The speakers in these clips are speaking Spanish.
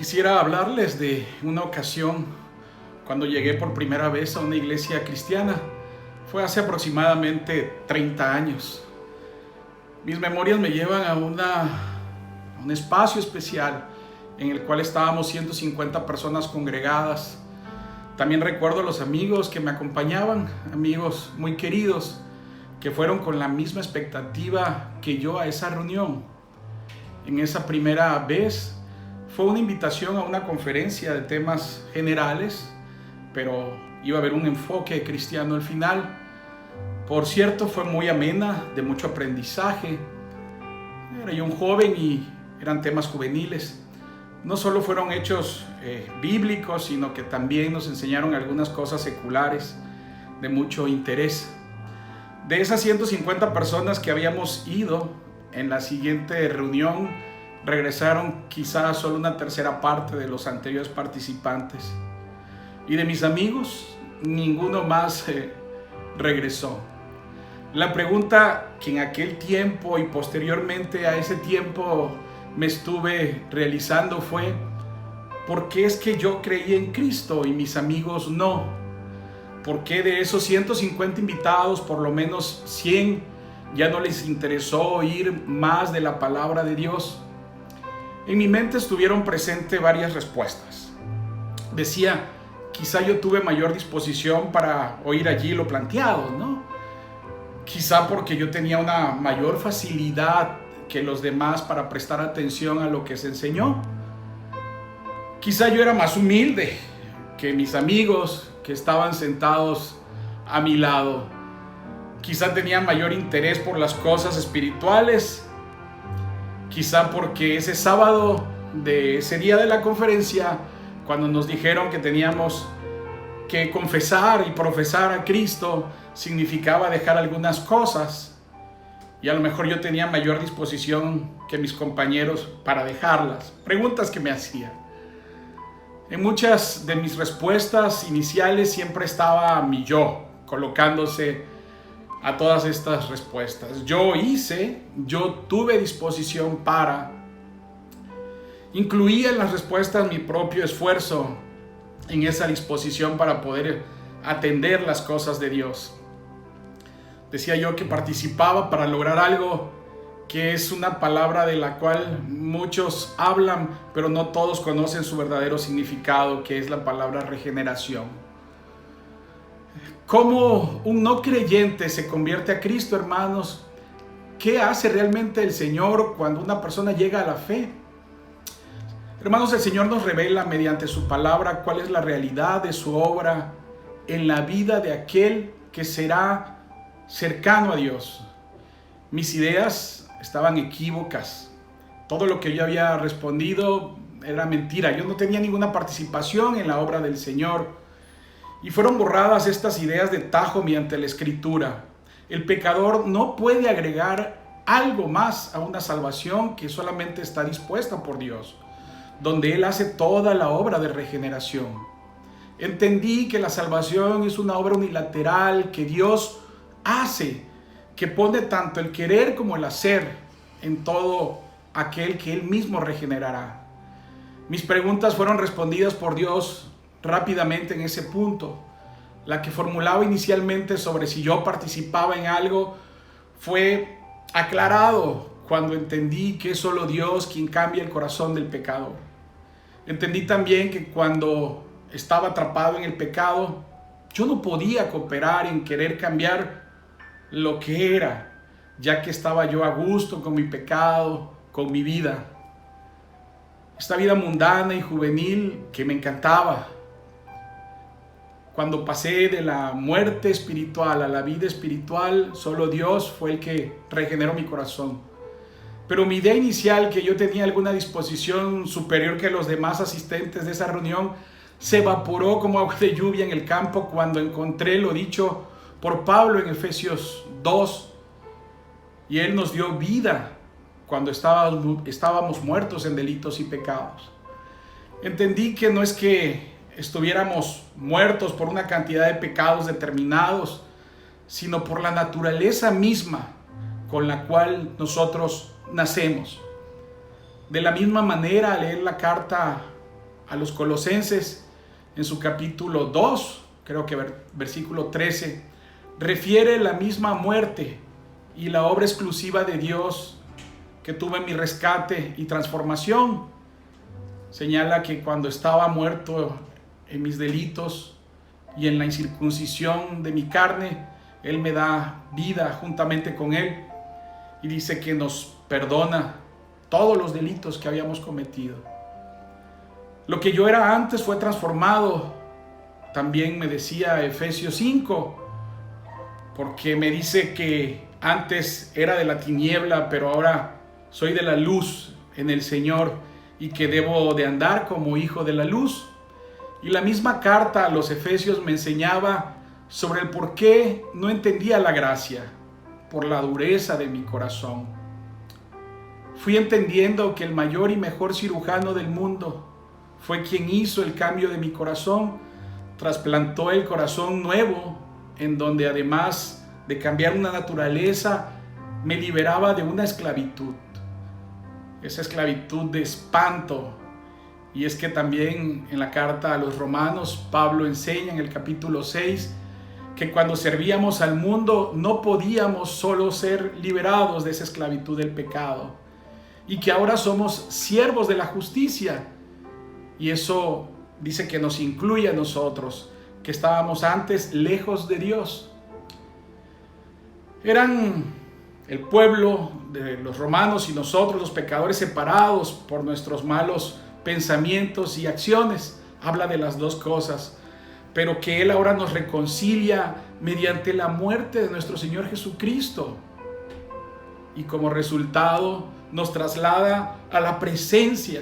Quisiera hablarles de una ocasión cuando llegué por primera vez a una iglesia cristiana. Fue hace aproximadamente 30 años. Mis memorias me llevan a un espacio especial en el cual estábamos 150 personas congregadas. También recuerdo los amigos que me acompañaban, amigos muy queridos, que fueron con la misma expectativa que yo a esa reunión. En esa primera vez fue una invitación a una conferencia de temas generales, pero iba a haber un enfoque cristiano al final. Por cierto, fue muy amena, de mucho aprendizaje. Era yo un joven y eran temas juveniles. No solo fueron hechos bíblicos, sino que también nos enseñaron algunas cosas seculares de mucho interés. De esas 150 personas que habíamos ido, en la siguiente reunión regresaron quizás solo una tercera parte de los anteriores participantes. Y de mis amigos, ninguno más regresó. La pregunta que en aquel tiempo y posteriormente a ese tiempo me estuve realizando fue: ¿por qué es que yo creí en Cristo y mis amigos no? ¿Por qué de esos 150 invitados, por lo menos 100 ya no les interesó oír más de la palabra de Dios? En mi mente estuvieron presentes varias respuestas. Decía, quizá yo tuve mayor disposición para oír allí lo planteado, ¿no? Quizá porque yo tenía una mayor facilidad que los demás para prestar atención a lo que se enseñó. Quizá yo era más humilde que mis amigos que estaban sentados a mi lado. Quizá tenía mayor interés por las cosas espirituales. Quizá porque ese sábado de ese día de la conferencia, cuando nos dijeron que teníamos que confesar y profesar a Cristo, significaba dejar algunas cosas. Y a lo mejor yo tenía mayor disposición que mis compañeros para dejarlas. Preguntas que me hacía. En muchas de mis respuestas iniciales siempre estaba mi yo, colocándose a todas estas respuestas. Yo tuve disposición para. Incluía en las respuestas mi propio esfuerzo en esa disposición para poder atender las cosas de Dios. Decía yo que participaba para lograr algo que es una palabra de la cual muchos hablan, pero no todos conocen su verdadero significado, que es la palabra regeneración. ¿Cómo un no creyente se convierte a Cristo, hermanos? ¿Qué hace realmente el Señor cuando una persona llega a la fe? Hermanos, el Señor nos revela mediante su palabra cuál es la realidad de su obra en la vida de aquel que será cercano a Dios. Mis ideas estaban equívocas. Todo lo que yo había respondido era mentira. Yo no tenía ninguna participación en la obra del Señor. Y fueron borradas estas ideas de tajo mediante la Escritura. El pecador no puede agregar algo más a una salvación que solamente está dispuesta por Dios, donde Él hace toda la obra de regeneración. Entendí que la salvación es una obra unilateral que Dios hace, que pone tanto el querer como el hacer en todo aquel que Él mismo regenerará. Mis preguntas fueron respondidas por Dios rápidamente en ese punto. La que formulaba inicialmente sobre si yo participaba en algo fue aclarado cuando entendí que es solo Dios quien cambia el corazón del pecador. Entendí también que cuando estaba atrapado en el pecado, yo no podía cooperar en querer cambiar lo que era, ya que estaba yo a gusto con mi pecado, con mi vida. Esta vida mundana y juvenil que me encantaba. Cuando pasé de la muerte espiritual a la vida espiritual, solo Dios fue el que regeneró mi corazón. Pero mi idea inicial, que yo tenía alguna disposición superior que los demás asistentes de esa reunión, se evaporó como agua de lluvia en el campo cuando encontré lo dicho por Pablo en Efesios 2. Y Él nos dio vida cuando estábamos muertos en delitos y pecados. Entendí que no es que estuviéramos muertos por una cantidad de pecados determinados, sino por la naturaleza misma con la cual nosotros nacemos. De la misma manera, al leer la carta a los Colosenses, en su capítulo 2, creo que versículo 13, refiere la misma muerte y la obra exclusiva de Dios que tuvo en mi rescate y transformación. Señala que cuando estaba muerto en mis delitos y en la incircuncisión de mi carne, Él me da vida juntamente con Él, y dice que nos perdona todos los delitos que habíamos cometido. Lo que yo era antes fue transformado. También me decía Efesios 5, porque me dice que antes era de la tiniebla, pero ahora soy de la luz en el Señor, y que debo de andar como hijo de la luz. Y la misma carta a los Efesios me enseñaba sobre el por qué no entendía la gracia, por la dureza de mi corazón. Fui entendiendo que el mayor y mejor cirujano del mundo fue quien hizo el cambio de mi corazón, trasplantó el corazón nuevo, en donde además de cambiar una naturaleza, me liberaba de una esclavitud. Esa esclavitud de espanto. Y es que también en la carta a los Romanos, Pablo enseña en el capítulo 6 que cuando servíamos al mundo no podíamos solo ser liberados de esa esclavitud del pecado, y que ahora somos siervos de la justicia. Y eso dice que nos incluye a nosotros, que estábamos antes lejos de Dios. Eran el pueblo de los romanos y nosotros, los pecadores, separados por nuestros malos pensamientos y acciones. Habla de las dos cosas, pero que Él ahora nos reconcilia mediante la muerte de nuestro Señor Jesucristo, y como resultado nos traslada a la presencia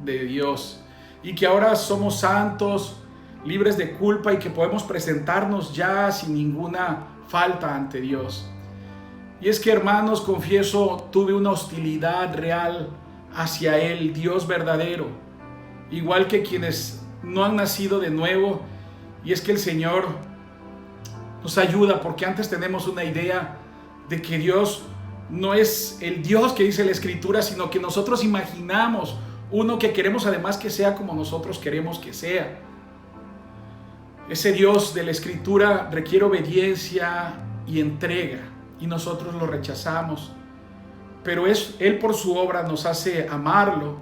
de Dios, y que ahora somos santos, libres de culpa, y que podemos presentarnos ya sin ninguna falta ante Dios. Y es que, hermanos, confieso, tuve una hostilidad real hacia Él, Dios verdadero, igual que quienes no han nacido de nuevo. Y es que el Señor nos ayuda, porque antes tenemos una idea de que Dios no es el Dios que dice la Escritura, sino que nosotros imaginamos uno que queremos además que sea como nosotros queremos que sea. Ese Dios de la Escritura requiere obediencia y entrega, y nosotros lo rechazamos. Pero Él por su obra nos hace amarlo,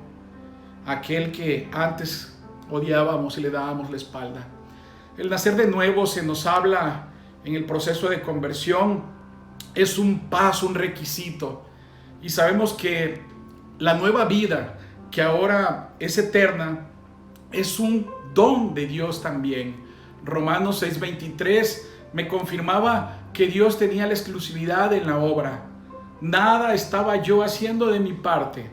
aquel que antes odiábamos y le dábamos la espalda. El nacer de nuevo se nos habla en el proceso de conversión. Es un paso, un requisito. Y sabemos que la nueva vida, que ahora es eterna, es un don de Dios también. Romanos 6:23 me confirmaba que Dios tenía la exclusividad en la obra. Nada estaba yo haciendo de mi parte.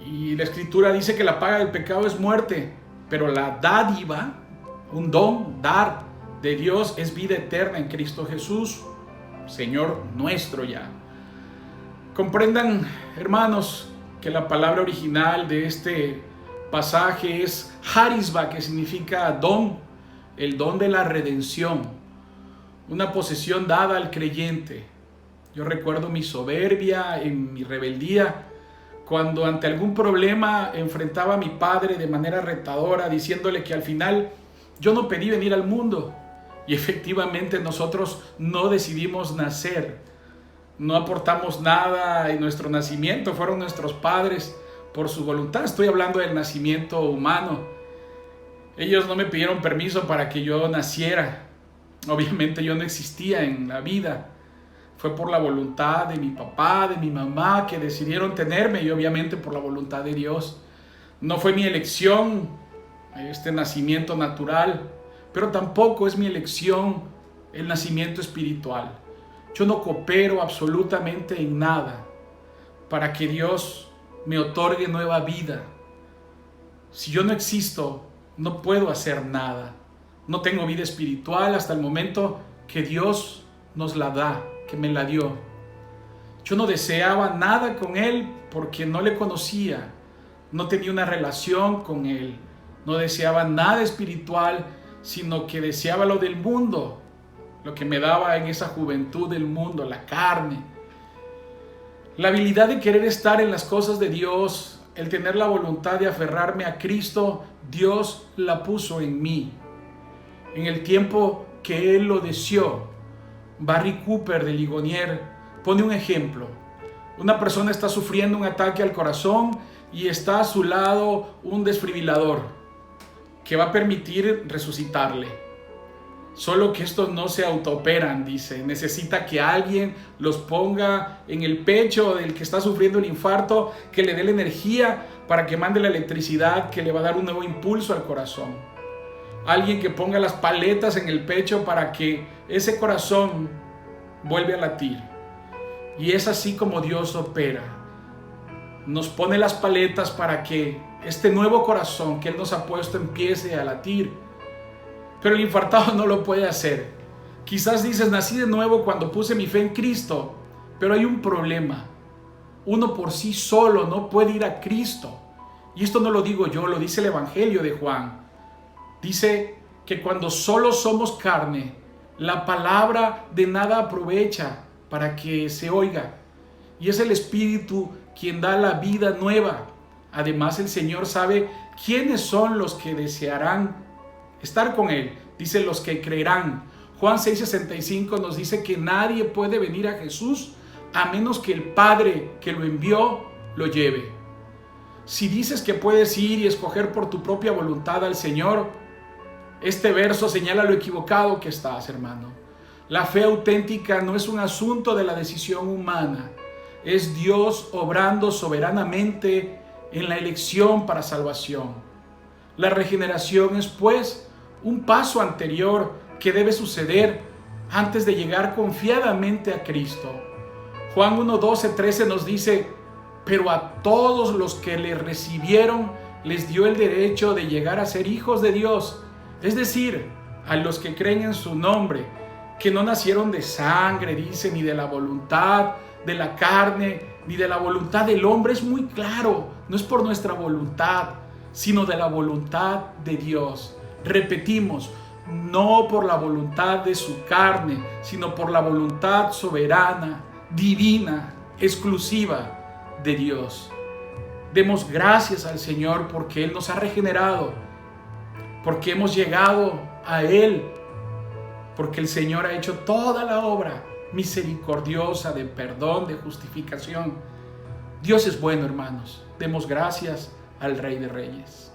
Y la Escritura dice que la paga del pecado es muerte, pero la dádiva, un don, dar de Dios, es vida eterna en Cristo Jesús, Señor nuestro ya. Comprendan, hermanos, que la palabra original de este pasaje es harisba, que significa don, el don de la redención, una posesión dada al creyente. Yo recuerdo mi soberbia, en mi rebeldía, cuando ante algún problema enfrentaba a mi padre de manera retadora, diciéndole que al final yo no pedí venir al mundo. Y efectivamente nosotros no decidimos nacer, no aportamos nada en nuestro nacimiento, fueron nuestros padres por su voluntad. Estoy hablando del nacimiento humano. Ellos no me pidieron permiso para que yo naciera. Obviamente yo no existía en la vida. Fue por la voluntad de mi papá, de mi mamá, que decidieron tenerme, y obviamente por la voluntad de Dios. No fue mi elección este nacimiento natural, pero tampoco es mi elección el nacimiento espiritual. Yo no coopero absolutamente en nada para que Dios me otorgue nueva vida. Si yo no existo, no puedo hacer nada. No tengo vida espiritual hasta el momento que Dios nos la da, que me la dio. Yo no deseaba nada con Él porque no le conocía, no tenía una relación con Él, no deseaba nada espiritual, sino que deseaba lo del mundo, lo que me daba en esa juventud del mundo, la carne. La habilidad de querer estar en las cosas de Dios el tener la voluntad de aferrarme a Cristo, Dios la puso en mí. En el tiempo que Él lo deseó, Barry Cooper de Ligonier pone un ejemplo. Una persona está sufriendo un ataque al corazón y está a su lado un desfibrilador que va a permitir resucitarle. Solo que estos no se autooperan, dice. Necesita que alguien los ponga en el pecho del que está sufriendo el infarto, que le dé la energía para que mande la electricidad que le va a dar un nuevo impulso al corazón. Alguien que ponga las paletas en el pecho para que ese corazón vuelva a latir. Y es así como Dios opera. Nos pone las paletas para que este nuevo corazón que Él nos ha puesto empiece a latir. Pero el infartado no lo puede hacer. Quizás dices, nací de nuevo cuando puse mi fe en Cristo, pero hay un problema. Uno por sí solo no puede ir a Cristo. Y esto no lo digo yo, lo dice el Evangelio de Juan. Dice que cuando solo somos carne, la palabra de nada aprovecha para que se oiga. Y es el Espíritu quien da la vida nueva. Además, el Señor sabe quiénes son los que desearán estar con Él. Dice los que creerán. Juan 6:65 nos dice que nadie puede venir a Jesús a menos que el Padre que lo envió lo lleve. Si dices que puedes ir y escoger por tu propia voluntad al Señor, este verso señala lo equivocado que estás, hermano. La fe auténtica no es un asunto de la decisión humana. Es Dios obrando soberanamente en la elección para salvación. La regeneración es, pues, un paso anterior que debe suceder antes de llegar confiadamente a Cristo. Juan 1:12-13 nos dice: pero a todos los que le recibieron les dio el derecho de llegar a ser hijos de Dios, es decir, a los que creen en su nombre, que no nacieron de sangre, dice, ni de la voluntad de la carne, ni de la voluntad del hombre. Es muy claro, no es por nuestra voluntad, sino de la voluntad de Dios. Repetimos, no por la voluntad de su carne, sino por la voluntad soberana, divina, exclusiva de Dios. Demos gracias al Señor porque Él nos ha regenerado, porque hemos llegado a Él, porque el Señor ha hecho toda la obra misericordiosa de perdón, de justificación. Dios es bueno, hermanos. Demos gracias al Rey de Reyes.